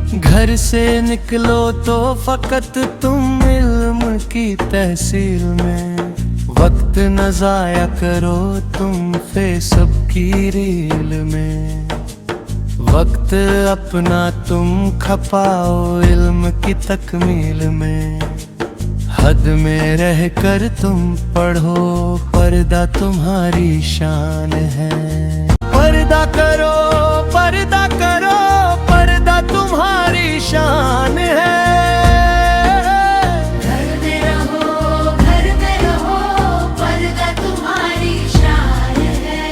घर से निकलो तो फकत तुम इल्म की तहसील में, वक्त न जाया करो तुम फेसबुक की रील में। वक्त अपना तुम खपाओ इल्म की तकमील में। हद में रह कर तुम पढ़ो, पर्दा तुम्हारी शान है। पर्दा करो, पर्दा करो, पर्दा तुम्हारी शान है। घर में रहो, घर में रहो, पर्दा तुम्हारी शान है।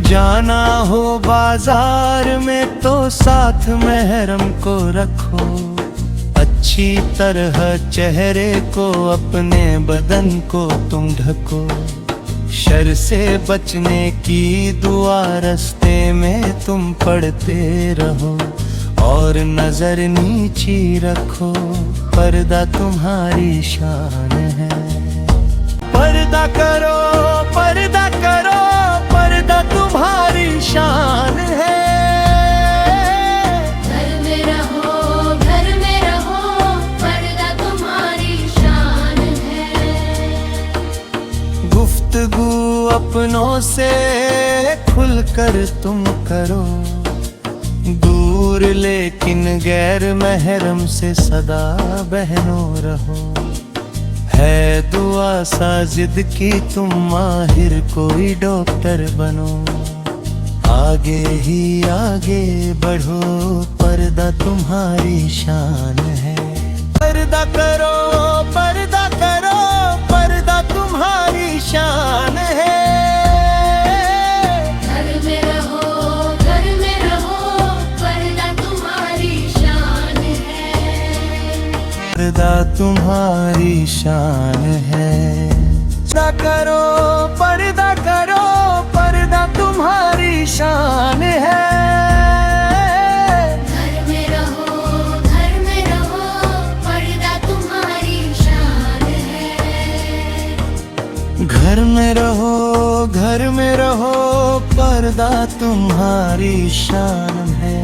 जाना हो बाजार में तो साथ महरम को रखो, अच्छी तरह चेहरे को अपने बदन को तुम ढको। शर से बचने की दुआ रास्ते में तुम पढ़ते रहो, और नजर नीची रखो, पर्दा तुम्हारी शान है। पर्दा करो, पर्दा करो, पर्दा तुम्हारी शान है। गुफ्तगू अपनों से खुलकर तुम करो, दूर लेकिन गैर महरम से सदा बहनों रहो। है दुआ साजिद की तुम माहिर कोई डॉक्टर बनो, आगे ही आगे बढ़ो, पर्दा तुम्हारी शान है। पर्दा करो, पर्दा करो, पर्दा तुम्हारी शान है। घर में रहो, घर में रहो, पर्दा तुम्हारी शान है। पर्दा तुम्हारी शान है। पर्दा करो, पर्दा करो, पर्दा तुम्हारी शान है। घर में रहो, घर में रहो, पर्दा तुम्हारी शान है। घर में रहो, घर में रहो, पर्दा तुम्हारी शान है।